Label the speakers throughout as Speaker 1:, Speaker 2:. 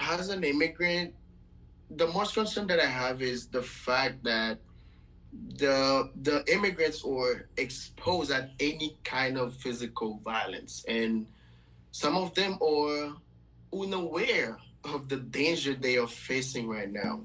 Speaker 1: as an immigrant, the most concern that I have is the fact that the immigrants are exposed at any kind of physical violence, and some of them are unaware of the danger they are facing right now.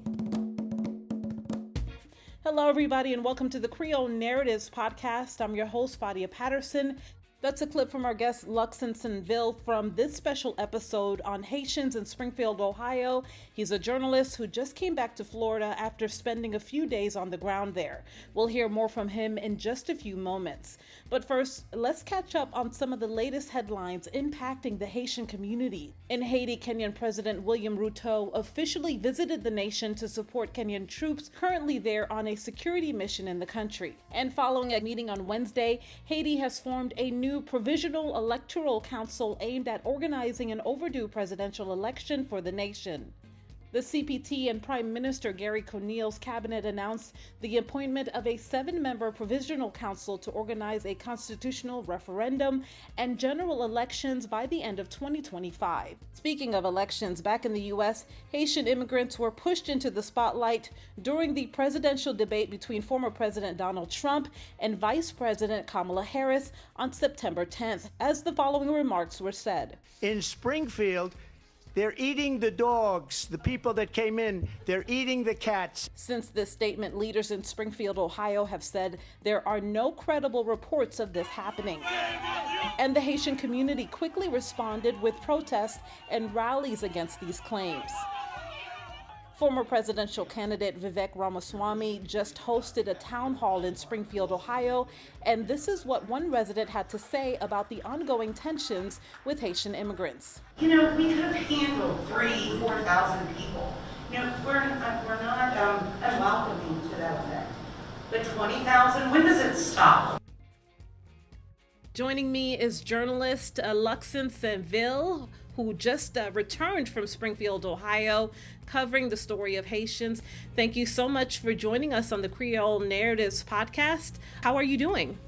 Speaker 2: Hello, everybody, and welcome to the Creole Narratives podcast. I'm your host, Fadia Patterson. That's a clip from our guest, Luckson Saint-vil, from this special episode on Haitians in Springfield, Ohio. He's a journalist who just came back to Florida after spending a few days on the ground there. We'll hear more from him in just a few moments. But first, let's catch up on some of the latest headlines impacting the Haitian community. In Haiti, Kenyan President William Ruto officially visited the nation to support Kenyan troops currently there on a security mission in the country. And following a meeting on Wednesday, Haiti has formed a new provisional electoral council aimed at organizing an overdue presidential election for the nation. The CPT and Prime Minister Gary Conille's cabinet announced the appointment of a 7-member provisional council to organize a constitutional referendum and general elections by the end of 2025. Speaking of elections, back in the U.S., Haitian immigrants were pushed into the spotlight during the presidential debate between former President Donald Trump and Vice President Kamala Harris on September 10th, as the following remarks were said.
Speaker 3: In Springfield, they're eating the dogs, the people that came in. They're eating the cats.
Speaker 2: Since this statement, leaders in Springfield, Ohio have said there are no credible reports of this happening. And the Haitian community quickly responded with protests and rallies against these claims. Former presidential candidate Vivek Ramaswamy just hosted a town hall in Springfield, Ohio, and this is what one resident had to say about the ongoing tensions with Haitian immigrants.
Speaker 4: We could have handled 3,000, 4,000 people. We're not unwelcoming to that effect. But 20,000, when does it stop?
Speaker 2: Joining me is journalist Luckson Saint-vil, who just returned from Springfield, Ohio, covering the story of Haitians. Thank you so much for joining us on the Creole Narratives podcast. How are you doing?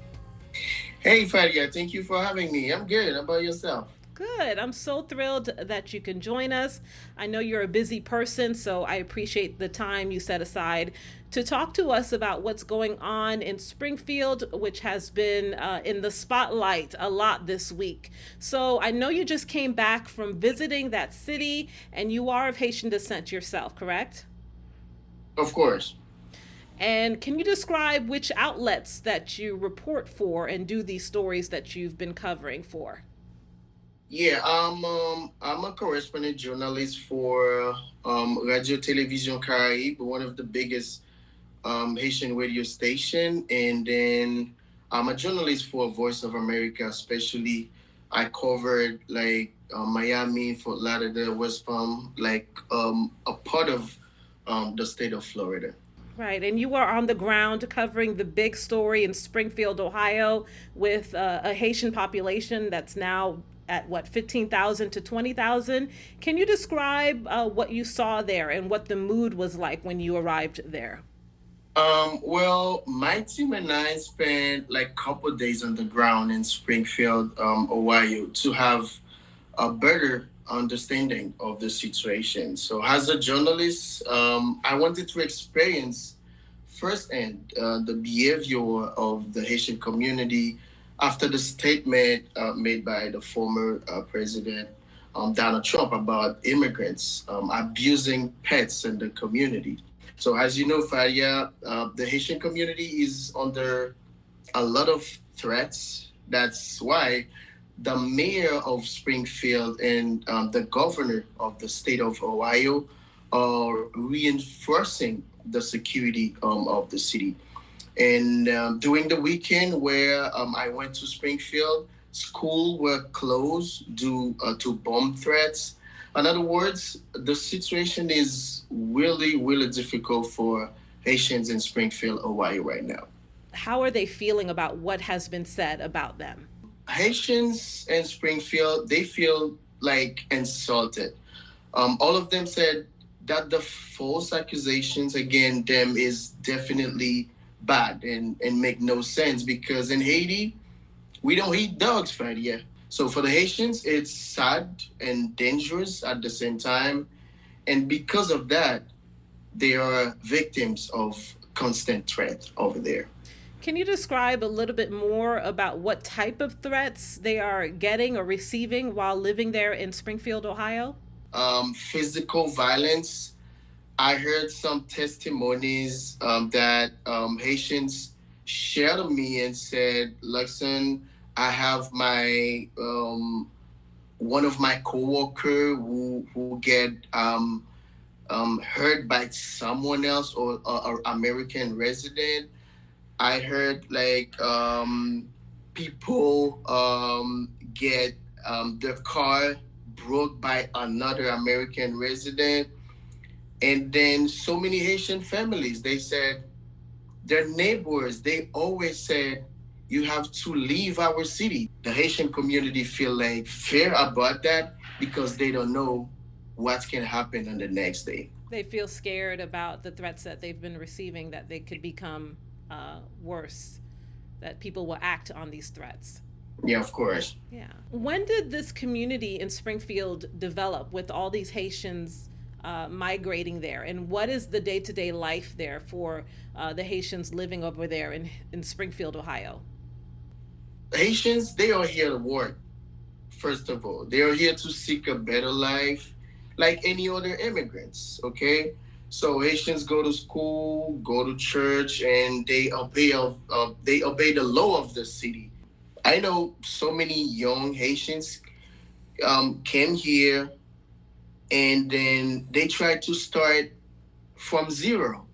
Speaker 1: Hey, Fadia, thank you for having me. I'm good. How about yourself?
Speaker 2: Good. I'm so thrilled that you can join us. I know you're a busy person, so I appreciate the time you set aside to talk to us about what's going on in Springfield, which has been in the spotlight a lot this week. So I know you just came back from visiting that city, and you are of Haitian descent yourself, correct?
Speaker 1: Of course.
Speaker 2: And can you describe which outlets that you report for and do these stories that you've been covering for?
Speaker 1: Yeah, I'm a correspondent journalist for Radio Television Caraibes, one of the biggest Haitian radio station, and then I'm a journalist for Voice of America. Especially, I covered Miami, Fort Lauderdale, West Palm, a part of the state of Florida.
Speaker 2: Right, and you are on the ground covering the big story in Springfield, Ohio, with a Haitian population that's now at 15,000 to 20,000. Can you describe what you saw there and what the mood was like when you arrived there?
Speaker 1: Well, my team and I spent a couple of days on the ground in Springfield, Ohio, to have a better understanding of the situation. So as a journalist, I wanted to experience firsthand the behavior of the Haitian community after the statement made by the former president Donald Trump about immigrants abusing pets in the community. So as you know, Fadia, the Haitian community is under a lot of threats. That's why the mayor of Springfield and the governor of the state of Ohio are reinforcing the security of the city. And during the weekend where I went to Springfield, schools were closed due to bomb threats. In other words, the situation is really, really difficult for Haitians in Springfield, Ohio right now.
Speaker 2: How are they feeling about what has been said about them?
Speaker 1: Haitians in Springfield, they feel insulted. All of them said that the false accusations against them is definitely bad and make no sense, because in Haiti, we don't eat dogs, Fadia. So for the Haitians, it's sad and dangerous at the same time. And because of that, they are victims of constant threat over there.
Speaker 2: Can you describe a little bit more about what type of threats they are getting or receiving while living there in Springfield, Ohio?
Speaker 1: Physical violence. I heard some testimonies that Haitians shared with me and said, Luckson, I have my one of my coworker who get hurt by someone else or American resident. I heard like people get their car broke by another American resident. And then so many Haitian families, they said their neighbors, they always said, you have to leave our city. The Haitian community feel like fear about that because they don't know what can happen on the next day.
Speaker 2: They feel scared about the threats that they've been receiving, that they could become worse, that people will act on these threats.
Speaker 1: Yeah, of course.
Speaker 2: Yeah. When did this community in Springfield develop with all these Haitians migrating there? And what is the day-to-day life there for the Haitians living over there in Springfield, Ohio?
Speaker 1: Haitians, they are here to work, first of all. They are here to seek a better life like any other immigrants, okay? So Haitians go to school, go to church, and they obey the law of the city. I know so many young Haitians came here and then they try to start from zero.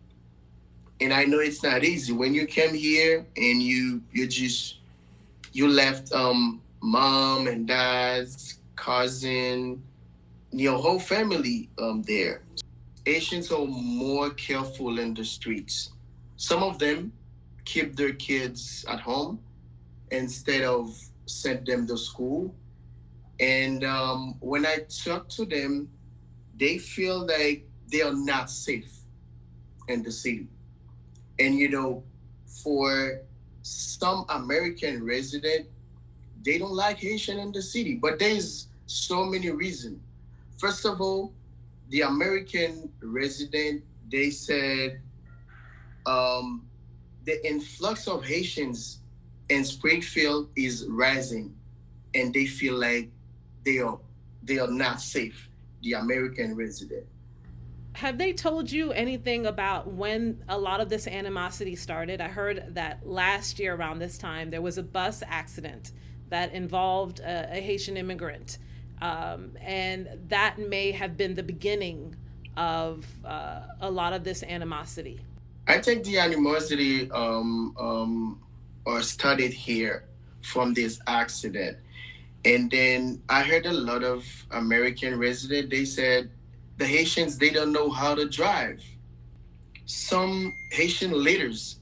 Speaker 1: And I know it's not easy. When you came here and you left mom and dad's cousin, your whole family there. Asians are more careful in the streets. Some of them keep their kids at home instead of send them to school. And when I talk to them, they feel like they are not safe in the city. And for some American resident, they don't like Haitian in the city, but there's so many reasons. First of all, the American resident, they said the influx of Haitians in Springfield is rising, and they feel like they are not safe, the American resident.
Speaker 2: Have they told you anything about when a lot of this animosity started? I heard that last year around this time, there was a bus accident that involved a Haitian immigrant. And that may have been the beginning of a lot of this animosity.
Speaker 1: I think the animosity started here from this accident. And then I heard a lot of American residents, they said, the Haitians, they don't know how to drive. Some Haitian leaders,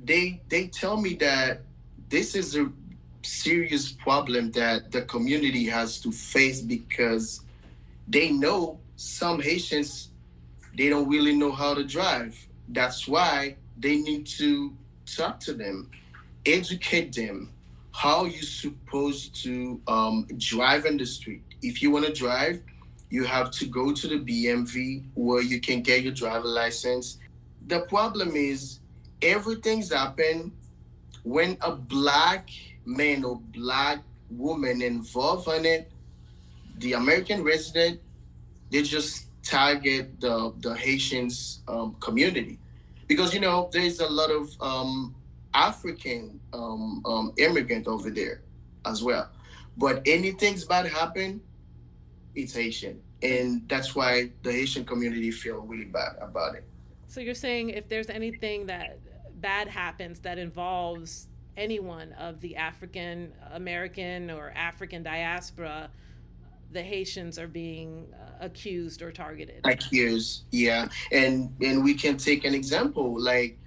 Speaker 1: they tell me that this is a serious problem that the community has to face because they know some Haitians, they don't really know how to drive. That's why they need to talk to them, educate them how you're supposed to drive in the street. If you want to drive, you have to go to the BMV where you can get your driver license. The problem is everything's happened when a black man or black woman involved in it. The American resident, they just target the Haitians community because there's a lot of African immigrant over there as well. But anything's bad happen, it's Haitian. And that's why the Haitian community feel really bad about it.
Speaker 2: So you're saying if there's anything that bad happens that involves anyone of the African American or African diaspora, the Haitians are being accused or targeted.
Speaker 1: Accused, yeah. And we can take an example. Like,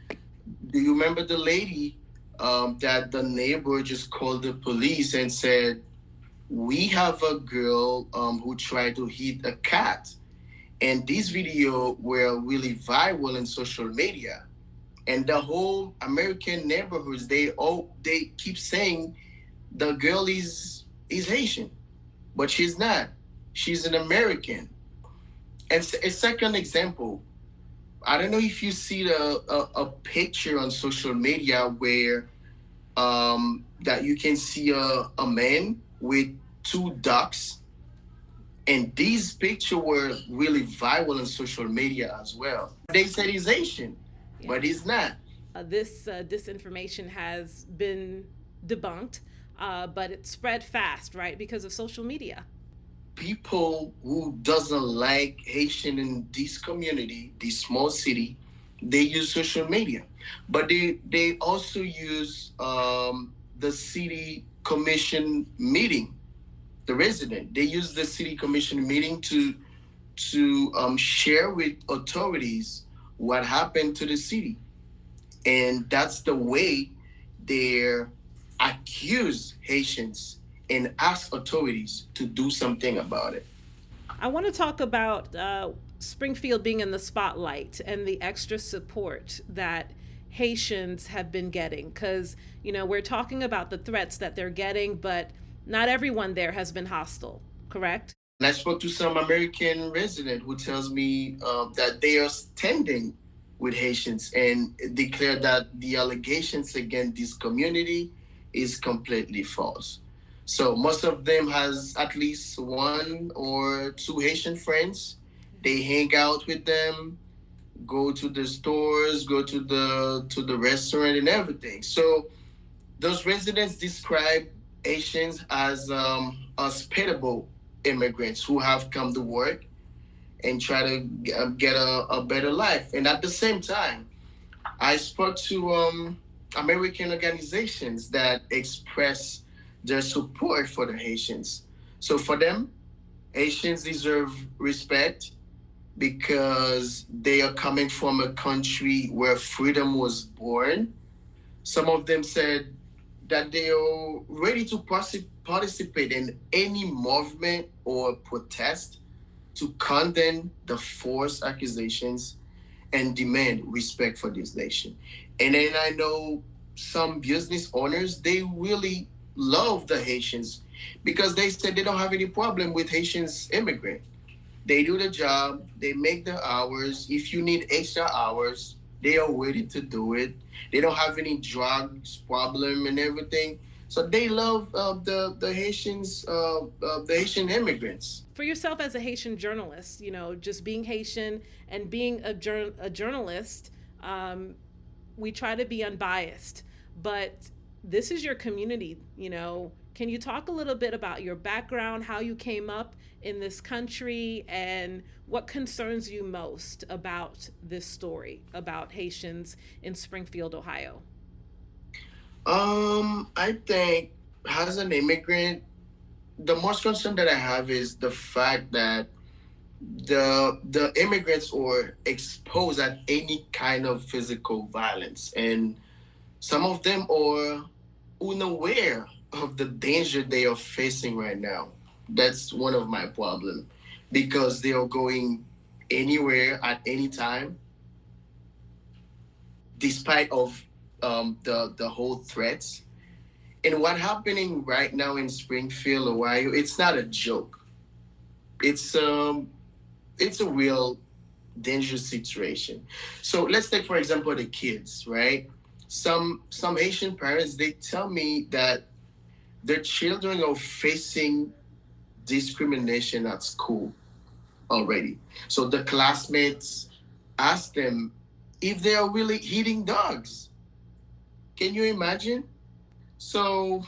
Speaker 1: do you remember the lady that the neighbor just called the police and said, we have a girl who tried to hit a cat. And this video were really viral in social media. And the whole American neighborhoods, they keep saying the girl is Haitian, but she's not. She's an American. And a second example, I don't know if you see a picture on social media where that you can see a man with two ducks, and these pictures were really viral on social media as well. They said he's Asian, but he's not.
Speaker 2: This disinformation has been debunked, but it spread fast, right, because of social media.
Speaker 1: People who doesn't like Haitian in this community, this small city, they use social media, but they also use the city commission meeting. The resident, they use the city commission meeting to share with authorities what happened to the city, and that's the way they accuse Haitians and ask authorities to do something about it.
Speaker 2: I want to talk about Springfield being in the spotlight and the extra support that Haitians have been getting. Because, we're talking about the threats that they're getting, but not everyone there has been hostile, correct?
Speaker 1: And I spoke to some American resident who tells me that they are standing with Haitians and declare that the allegations against this community is completely false. So most of them has at least one or two Haitian friends. They hang out with them, go to the stores, go to the restaurant and everything. So those residents describe Haitians as hospitable immigrants who have come to work and try to get a better life. And at the same time, I spoke to American organizations that express their support for the Haitians. So for them, Haitians deserve respect because they are coming from a country where freedom was born. Some of them said that they are ready to participate in any movement or protest to condemn the false accusations and demand respect for this nation. And then I know some business owners, they really love the Haitians because they said they don't have any problem with Haitians immigrant. They do the job, they make the hours. If you need extra hours, they are ready to do it. They don't have any drugs problem and everything. So they love the Haitians, the Haitian immigrants.
Speaker 2: For yourself as a Haitian journalist, just being Haitian and being a journalist, we try to be unbiased. But this is your community, Can you talk a little bit about your background, how you came up in this country, and what concerns you most about this story about Haitians in Springfield, Ohio?
Speaker 1: I think as an immigrant, the most concern that I have is the fact that the immigrants are exposed at any kind of physical violence, and some of them are unaware of the danger they are facing right now. That's one of my problems because they are going anywhere at any time, despite of the whole threats. And what's happening right now in Springfield, Ohio, it's not a joke. It's a real dangerous situation. So let's take, for example, the kids, right? Some Haitian parents, they tell me that their children are facing discrimination at school already. So the classmates ask them if they are really hitting dogs. Can you imagine? So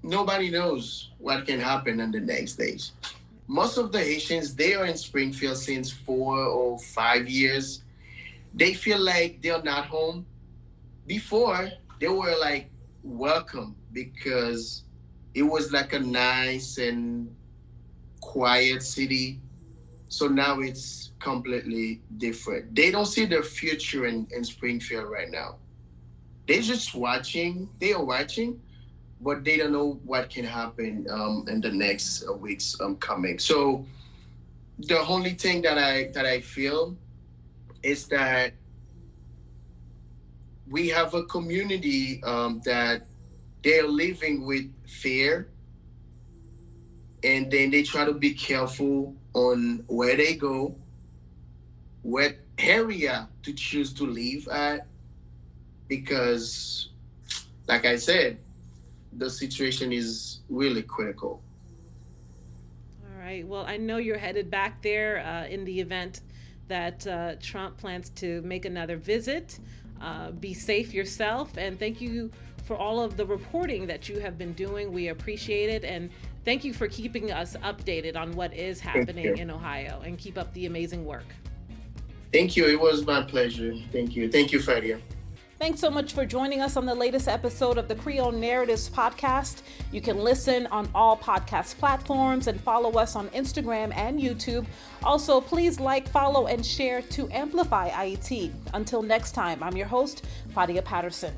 Speaker 1: nobody knows what can happen in the next days. Most of the Haitians, they are in Springfield since 4 or 5 years. They feel like they're not home. Before, they were like welcome because it was like a nice and quiet city. So now it's completely different. They don't see their future in Springfield right now. They're just watching, they are watching, but they don't know what can happen in the next weeks coming. So the only thing that I feel is that we have a community that they're living with fear, and then they try to be careful on where they go. what area to choose to live at, because, like I said, the situation is really critical.
Speaker 2: All right. Well, I know you're headed back there in the event that Trump plans to make another visit. Be safe yourself, and thank you for all of the reporting that you have been doing. We appreciate it, and thank you for keeping us updated on what is happening in Ohio, and keep up the amazing work.
Speaker 1: Thank you. It was my pleasure. Thank you. Thank you, Fadia.
Speaker 2: Thanks so much for joining us on the latest episode of the Creole Narratives podcast. You can listen on all podcast platforms and follow us on Instagram and YouTube. Also, please like, follow, and share to amplify Haiti. Until next time, I'm your host, Fadia Patterson.